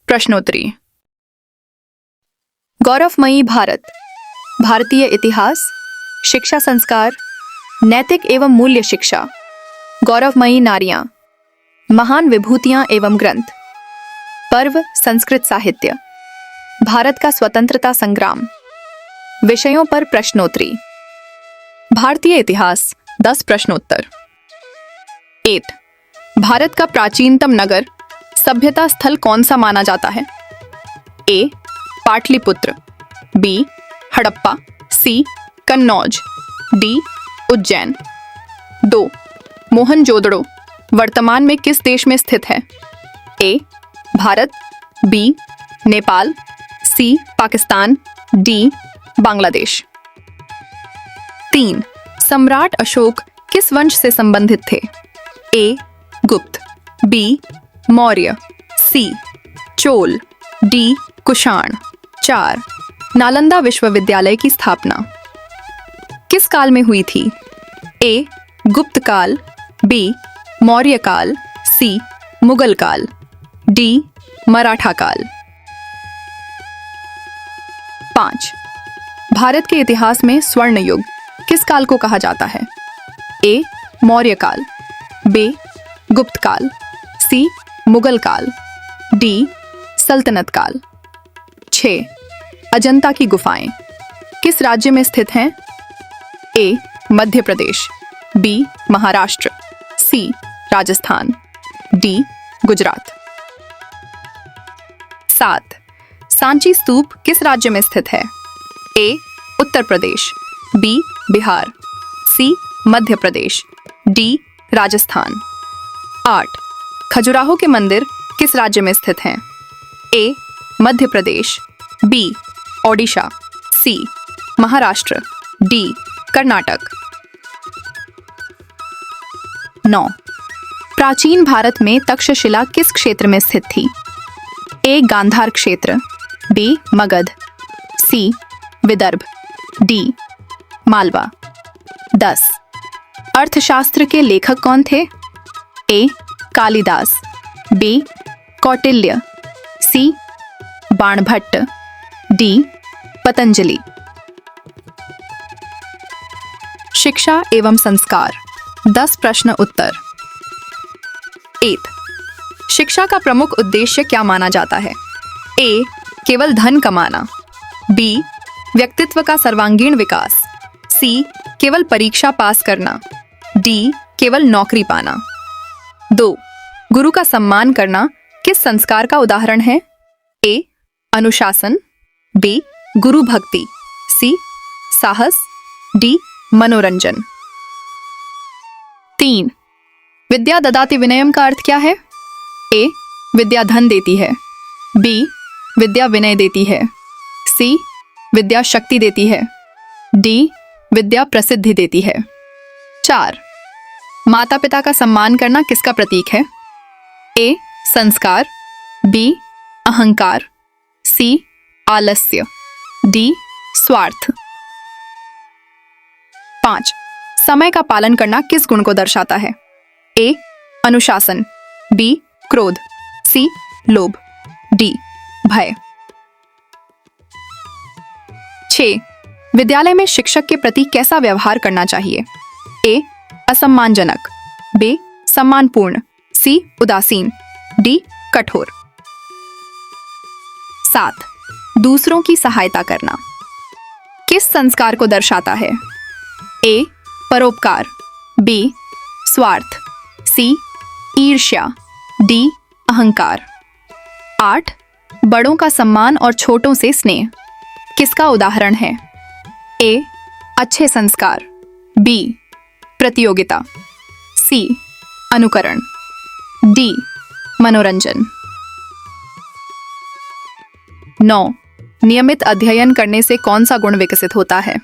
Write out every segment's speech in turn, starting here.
प्रश्नोत्तरी। गौरवमयी भारत, भारतीय इतिहास, शिक्षा संस्कार, नैतिक एवं मूल्य शिक्षा, गौरवमयी नारियां, महान विभूतियां एवं ग्रंथ, पर्व संस्कृत साहित्य, भारत का स्वतंत्रता संग्राम, विषयों पर प्रश्नोत्तरी। भारतीय इतिहास 10 प्रश्नोत्तर। 8. भारत का प्राचीनतम नगर सभ्यता स्थल कौन सा माना जाता है? ए. पाटलिपुत्र, बी. हड़प्पा, सी. कन्नौज, डी. उज्जैन। 2. मोहनजोदड़ो वर्तमान में किस देश में स्थित है? ए. भारत, बी. नेपाल, सी. पाकिस्तान, डी. बांग्लादेश। 3. सम्राट अशोक किस वंश से संबंधित थे? ए. गुप्त, बी. मौर्य, सी. चोल, डी. कुषाण। 4. नालंदा विश्वविद्यालय की स्थापना किस काल में हुई थी? ए. गुप्त काल, बी. मौर्य काल, सी. मुगल काल, डी. मराठा काल। 5. भारत के इतिहास में स्वर्ण युग किस काल को कहा जाता है? ए. मौर्य काल, बी. गुप्त काल, सी. मुगल काल, डी. सल्तनत काल। 6. अजंता की गुफाएं किस राज्य में स्थित हैं? ए. मध्य प्रदेश, बी. महाराष्ट्र, सी. राजस्थान, डी. गुजरात। 7. सांची स्तूप किस राज्य में स्थित है? ए. उत्तर प्रदेश, बी. बिहार, सी. मध्य प्रदेश, डी. राजस्थान। 8. खजुराहो के मंदिर किस राज्य में स्थित हैं? ए. मध्य प्रदेश, बी. ओडिशा, सी. महाराष्ट्र, डी. कर्नाटक। 9. प्राचीन भारत में तक्षशिला किस क्षेत्र में स्थित थी? ए. गांधार क्षेत्र, बी. मगध, सी. विदर्भ, डी. मालवा। 10. अर्थशास्त्र के लेखक कौन थे? ए. कालिदास, बी. कौटिल्य, सी. बाणभट्ट, डी. पतंजलि। शिक्षा एवं संस्कार 10 प्रश्न उत्तर। 8. शिक्षा का प्रमुख उद्देश्य क्या माना जाता है? ए. केवल धन कमाना, बी. व्यक्तित्व का सर्वांगीण विकास, सी. केवल परीक्षा पास करना, डी. केवल नौकरी पाना। 2. गुरु का सम्मान करना किस संस्कार का उदाहरण है? ए. अनुशासन, बी. गुरु भक्ति, सी. साहस, डी. मनोरंजन। 3. विद्या ददाति विनयम का अर्थ क्या है? ए. विद्या धन देती है, बी. विद्या विनय देती है, सी. विद्या शक्ति देती है, डी. विद्या प्रसिद्धि देती है। 4. माता पिता का सम्मान करना किसका प्रतीक है? ए. संस्कार, बी. अहंकार, सी. आलस्य, डी. स्वार्थ। 5. समय का पालन करना किस गुण को दर्शाता है? ए. अनुशासन, बी. क्रोध, सी. लोभ, डी. भय। 6. विद्यालय में शिक्षक के प्रति कैसा व्यवहार करना चाहिए? ए. असम्मानजनक, बी. सम्मानपूर्ण, सी. उदासीन, डी. कठोर। 7. दूसरों की सहायता करना किस संस्कार को दर्शाता है? ए. परोपकार, बी. स्वार्थ, सी. ईर्ष्या, डी. अहंकार। 8. बड़ों का सम्मान और छोटों से स्नेह किसका उदाहरण है? ए. अच्छे संस्कार, बी. प्रतियोगिता, सी. अनुकरण, डी. मनोरंजन। 9. नियमित अध्ययन करने से कौन सा गुण विकसित होता है?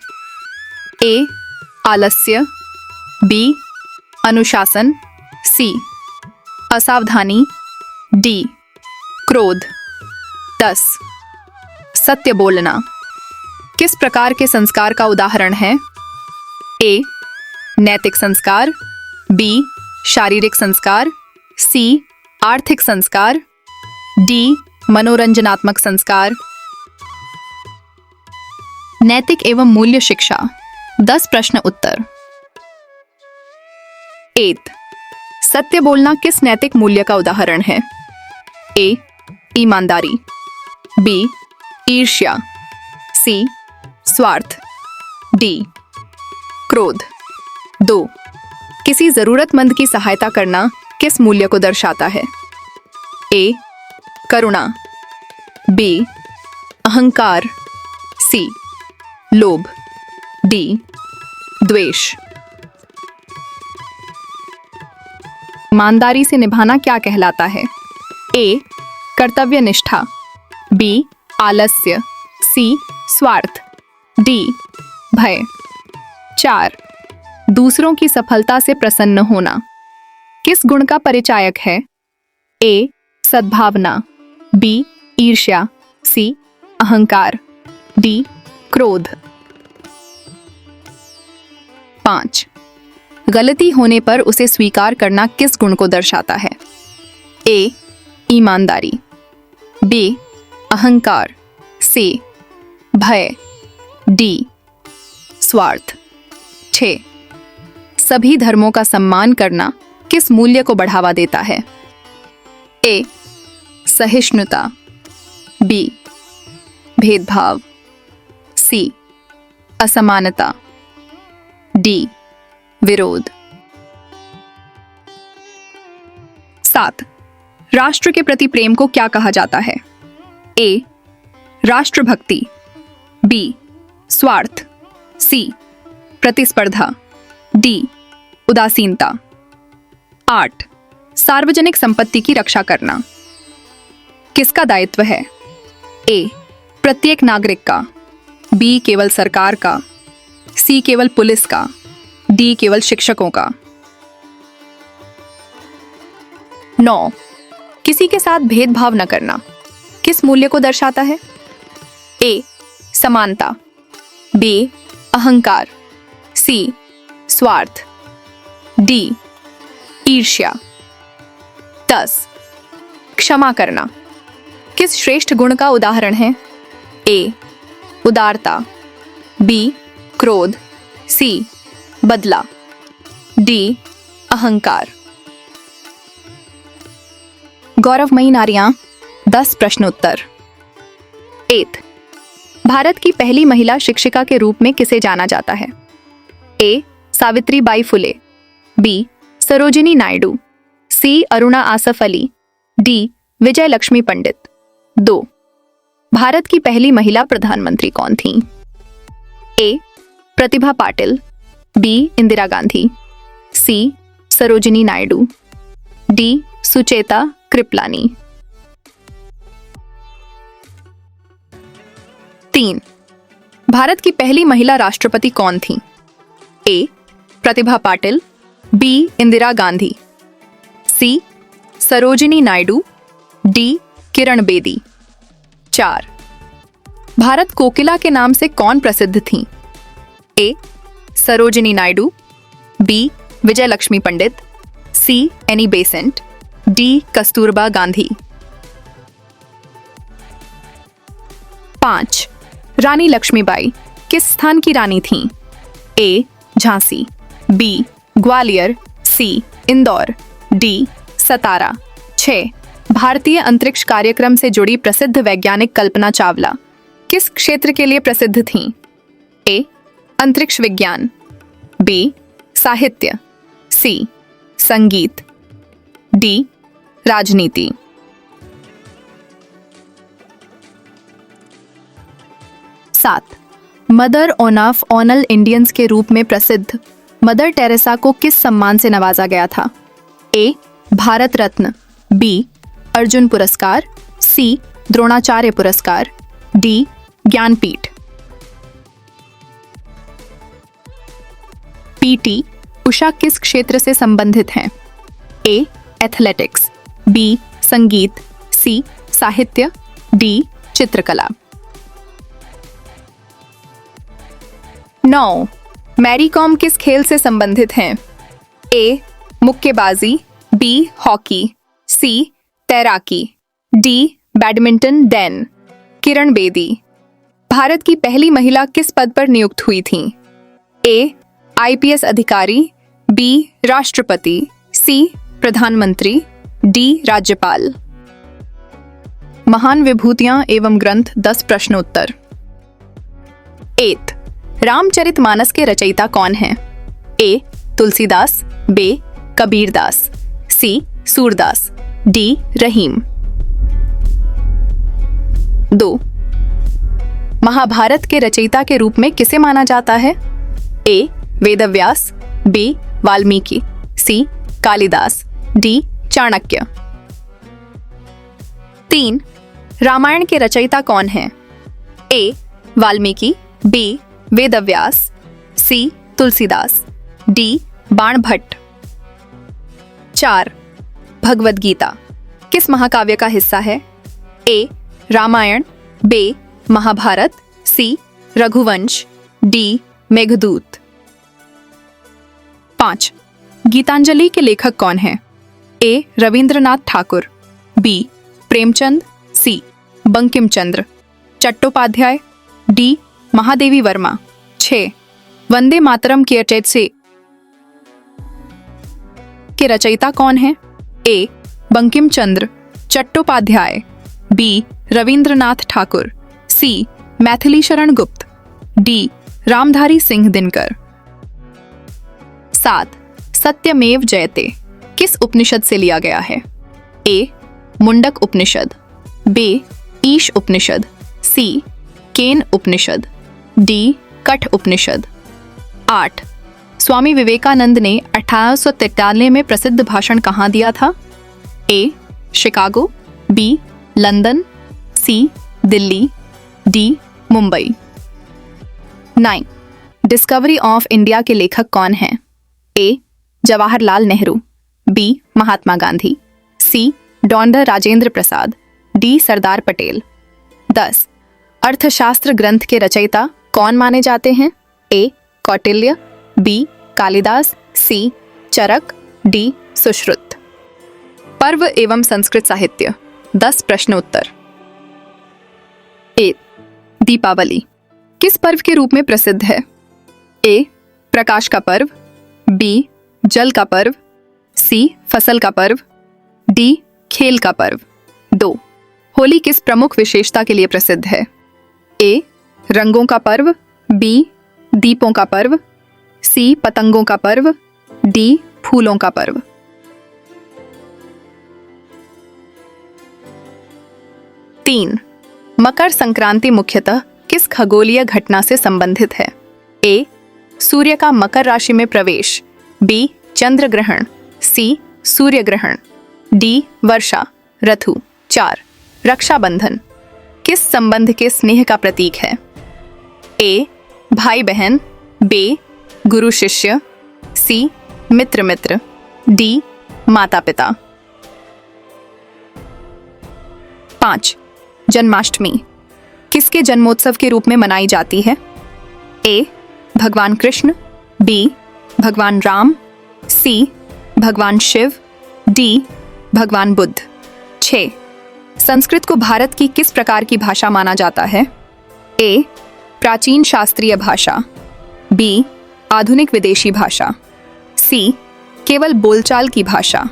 ए. आलस्य, बी. अनुशासन, सी. असावधानी, डी. क्रोध। 10. सत्य बोलना किस प्रकार के संस्कार का उदाहरण है? ए. नैतिक संस्कार, बी. शारीरिक संस्कार, सी. आर्थिक संस्कार, डी. मनोरंजनात्मक संस्कार। नैतिक एवं मूल्य शिक्षा। 10 प्रश्न उत्तर। 8 सत्य बोलना किस नैतिक मूल्य का उदाहरण है? ए ईमानदारी, बी ईर्ष्या, सी स्वार्थ, डी क्रोध। 2 किसी जरूरतमंद की सहायता करना किस मूल्य को दर्शाता है? ए करुणा, बी अहंकार, सी लोभ, डी द्वेष। ईमानदारी से निभाना क्या कहलाता है? ए कर्तव्य निष्ठा, बी आलस्य, सी स्वार्थ, डी भय। 4 दूसरों की सफलता से प्रसन्न होना किस गुण का परिचायक है? ए सद्भावना, बी ईर्ष्या, सी अहंकार, डी क्रोध। 5 गलती होने पर उसे स्वीकार करना किस गुण को दर्शाता है? ए ईमानदारी, बी अहंकार, सी भय, डी स्वार्थ। 6 सभी धर्मों का सम्मान करना किस मूल्य को बढ़ावा देता है? ए सहिष्णुता, बी भेदभाव, सी असमानता, डी विरोध। 7 राष्ट्र के प्रति प्रेम को क्या कहा जाता है? ए राष्ट्रभक्ति, बी स्वार्थ, सी प्रतिस्पर्धा, डी उदासीनता। 8 सार्वजनिक संपत्ति की रक्षा करना किसका दायित्व है? ए प्रत्येक नागरिक का, बी केवल सरकार का, सी केवल पुलिस का, डी केवल शिक्षकों का। 9 किसी के साथ भेदभाव न करना किस मूल्य को दर्शाता है? ए समानता, बी अहंकार, सी स्वार्थ, डी ईर्ष्या। 10 क्षमा करना किस श्रेष्ठ गुण का उदाहरण है? ए उदारता, बी क्रोध, सी बदला, डी अहंकार। गौरवमयी नारियां। 10 प्रश्न उत्तर। 8 भारत की पहली महिला शिक्षिका के रूप में किसे जाना जाता है? ए सावित्रीबाई फुले, बी सरोजिनी नायडू, सी अरुणा आसफ अली, डी विजय लक्ष्मी पंडित। 2 भारत की पहली महिला प्रधानमंत्री कौन थी? ए प्रतिभा पाटिल, बी इंदिरा गांधी, सी सरोजिनी नायडू, डी सुचेता कृपलानी। 3 भारत की पहली महिला राष्ट्रपति कौन थी? ए प्रतिभा पाटिल, बी इंदिरा गांधी, सी सरोजिनी नायडू, डी किरण बेदी। 4 भारत कोकिला के नाम से कौन प्रसिद्ध थी? ए Sarojini Naidu, B Vijay Lakshmi Pandit, C Annie Besant, D Kasturba Gandhi. 5 Rani Lakshmibai किस स्थान की रानी थीं? A Jhansi, B Gwalior, C Indore, D Satara. 6 भारतीय अंतरिक्ष कार्यक्रम से जुड़ी प्रसिद्ध वैज्ञानिक कल्पना चावला किस क्षेत्र के लिए प्रसिद्ध थीं? ए अंतरिक्ष विज्ञान, बी साहित्य, सी संगीत, डी राजनीति। 7 मदर ऑफ ऑल इंडियंस के रूप में प्रसिद्ध मदर टेरेसा को किस सम्मान से नवाजा गया था? ए भारत रत्न, बी अर्जुन पुरस्कार, सी द्रोणाचार्य पुरस्कार, डी ज्ञानपीठ। पीटी उषा किस क्षेत्र से संबंधित हैं? ए एथलेटिक्स, बी संगीत, सी साहित्य, डी चित्रकला। 9 मैरी कॉम किस खेल से संबंधित हैं? ए मुक्केबाजी, बी हॉकी, सी तैराकी, D badminton Dan Kiran Bedi. Bharat की पहली महिला किस पद पर नियुक्त हुई थी? ए आईपीएस अधिकारी, बी राष्ट्रपति, सी प्रधानमंत्री, डी राज्यपाल। महान विभूतियां एवं ग्रंथ 10 प्रश्न उत्तर। 8 रामचरितमानस के रचयिता कौन हैं? ए तुलसीदास, बी कबीरदास, सी सूरदास, डी रहीम। 2 महाभारत के रचयिता के रूप में किसे माना जाता है? ए वेदव्यास, बी वाल्मीकि, सी कालिदास, डी चाणक्य। 3 रामायण के रचयिता कौन हैं? ए वाल्मीकि, बी वेदव्यास, सी तुलसीदास, डी बाणभट्ट। 4 भगवद गीता किस महाकाव्य का हिस्सा है? ए रामायण, बी महाभारत, सी रघुवंश, डी मेघदूत। 5 गीतांजलि के लेखक कौन हैं? ए रविंद्रनाथ ठाकुर, बी प्रेमचंद, सी बंकिम चंद्र चट्टोपाध्याय, डी महादेवी वर्मा। 6 वंदे मातरम के रचयिता कौन है? ए बंकिम चंद्र चट्टोपाध्याय, बी रविंद्रनाथ ठाकुर, सी मैथिली शरण गुप्त, डी रामधारी सिंह दिनकर। 7 सत्यमेव जयते किस उपनिषद से लिया गया है? ए मुंडक उपनिषद, बी ईश उपनिषद, सी केन उपनिषद, डी कठ उपनिषद। 8 स्वामी विवेकानंद ने 1893 में प्रसिद्ध भाषण कहाँ दिया था? A Chicago, B London, C Delhi, D Mumbai. 9 discovery of India के लेखक कौन हैं? A Jawaharlal Nehru, B Mahatma Gandhi, C doctor Rajendra Prasad, D Sardar Patel. 10 Arthashastra ग्रंथ के रचयिता कौन माने जाते हैं? A Kautilya, B Kalidasa, C Charaka, D Sushruta. पर्व एवं संस्कृत साहित्य 10 प्रश्न उत्तर। 1 दीपावली किस पर्व के रूप में प्रसिद्ध है? ए प्रकाश का पर्व, बी जल का पर्व, सी फसल का पर्व, डी खेल का पर्व। 2 होली किस प्रमुख विशेषता के लिए प्रसिद्ध है? ए रंगों का पर्व, बी दीपों का पर्व, सी पतंगों का पर्व, डी फूलों का पर्व। 3 मकर संक्रांति मुख्यतः किस खगोलीय घटना से संबंधित है? ए सूर्य का मकर राशि में प्रवेश, बी चंद्र ग्रहण, सी सूर्य ग्रहण, डी वर्षा ऋतु। 4 रक्षाबंधन किस संबंध के स्नेह का प्रतीक है? ए भाई बहन, बी गुरु शिष्य, सी मित्र मित्र, डी माता पिता। 5 जन्माष्टमी किसके जन्मोत्सव के रूप में मनाई जाती है? ए भगवान कृष्ण, बी भगवान राम, सी भगवान शिव, डी भगवान बुद्ध। 6 संस्कृत को भारत की किस प्रकार की भाषा माना जाता है? ए प्राचीन शास्त्रीय भाषा, बी आधुनिक विदेशी भाषा, सी केवल बोलचाल की भाषा,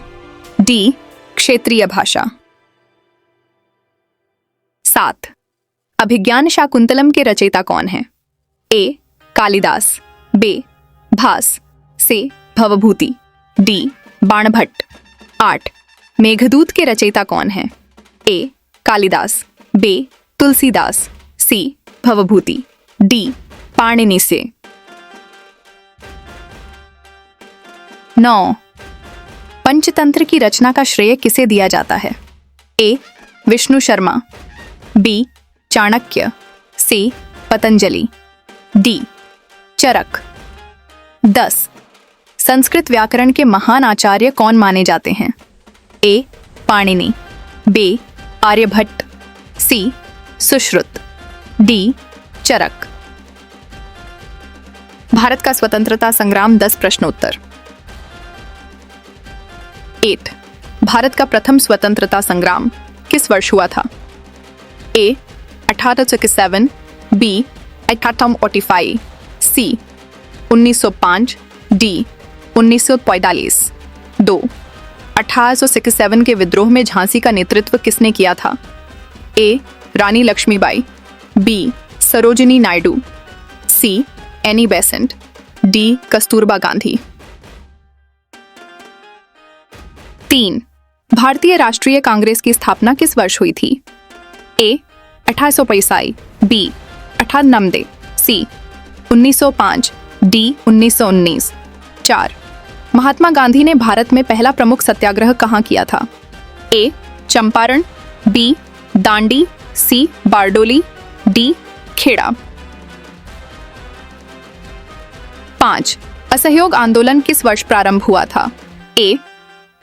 डी क्षेत्रीय भाषा। 7 अभिज्ञान शाकुंतलम के रचयिता कौन है? ए कालिदास, बी भास, सी भवभूति, डी बाणभट्ट। 8 मेघदूत के रचयिता कौन है? ए कालिदास, बी तुलसीदास, सी भवभूति, डी पाणिनि से। 9 पंचतंत्र की रचना का श्रेय किसे दिया जाता है? ए विष्णु शर्मा, बी चाणक्य, सी पतंजलि, डी चरक। 10 संस्कृत व्याकरण के महान आचार्य कौन माने जाते हैं? ए पाणिनि, बी आर्यभट्ट, सी सुश्रुत, डी चरक। भारत का स्वतंत्रता संग्राम 10 प्रश्नोत्तर। 8 भारत का प्रथम स्वतंत्रता संग्राम किस वर्ष हुआ था? ए 1867, बी 1845, सी 1905, डी 1945। 2. 1867 के विद्रोह में झांसी का नेतृत्व किसने किया था? A Rani Lakshmibai, B Sarojini Naidu, C Annie Besant, D Kasturba Gandhi. 3. भारतीय राष्ट्रीय कांग्रेस की स्थापना किस वर्ष हुई थी? ए 1845, बी 1890, सी 1905, डी 1919। 4. महात्मा गांधी ने भारत में पहला प्रमुख सत्याग्रह कहाँ किया था? ए चंपारण, बी दांडी, सी बारडोली, डी खेड़ा। 5. असहयोग आंदोलन किस वर्ष प्रारंभ हुआ था? ए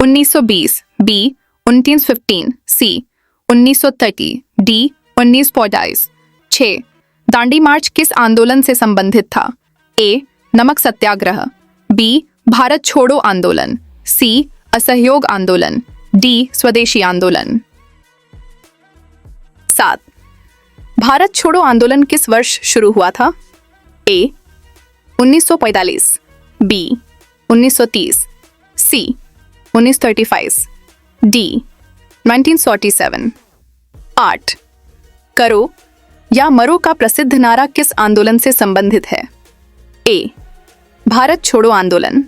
1920, बी 1915, सी 1930, डी 1945। 6. दांडी मार्च किस आंदोलन से संबंधित था? ए नमक सत्याग्रह, बी भारत छोड़ो आंदोलन, सी असहयोग आंदोलन, डी स्वदेशी आंदोलन। 7. भारत छोड़ो आंदोलन किस वर्ष शुरू हुआ था? ए 1945, बी 1930, सी 1935, डी 1947। 8. करो या मरो का प्रसिद्ध नारा किस आंदोलन से संबंधित है? ए भारत छोड़ो आंदोलन,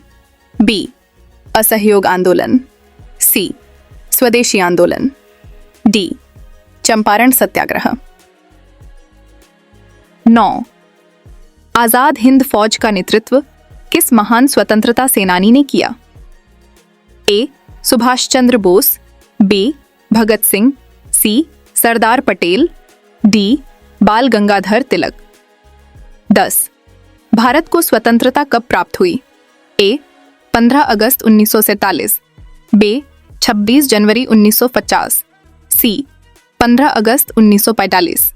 बी असहयोग आंदोलन, सी स्वदेशी आंदोलन, डी चंपारण सत्याग्रह। 9. आजाद हिंद फौज का नेतृत्व किस महान स्वतंत्रता सेनानी ने किया? ए सुभाष चंद्र बोस, बी भगत सिंह, सी सरदार पटेल, डी बाल गंगाधर तिलक। 10. भारत को स्वतंत्रता कब प्राप्त हुई? ए 15 अगस्त 1947, बी 26 जनवरी 1950, सी 15 अगस्त 1945,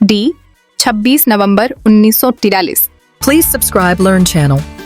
डी 26 नवंबर 1943। Please subscribe Learn channel.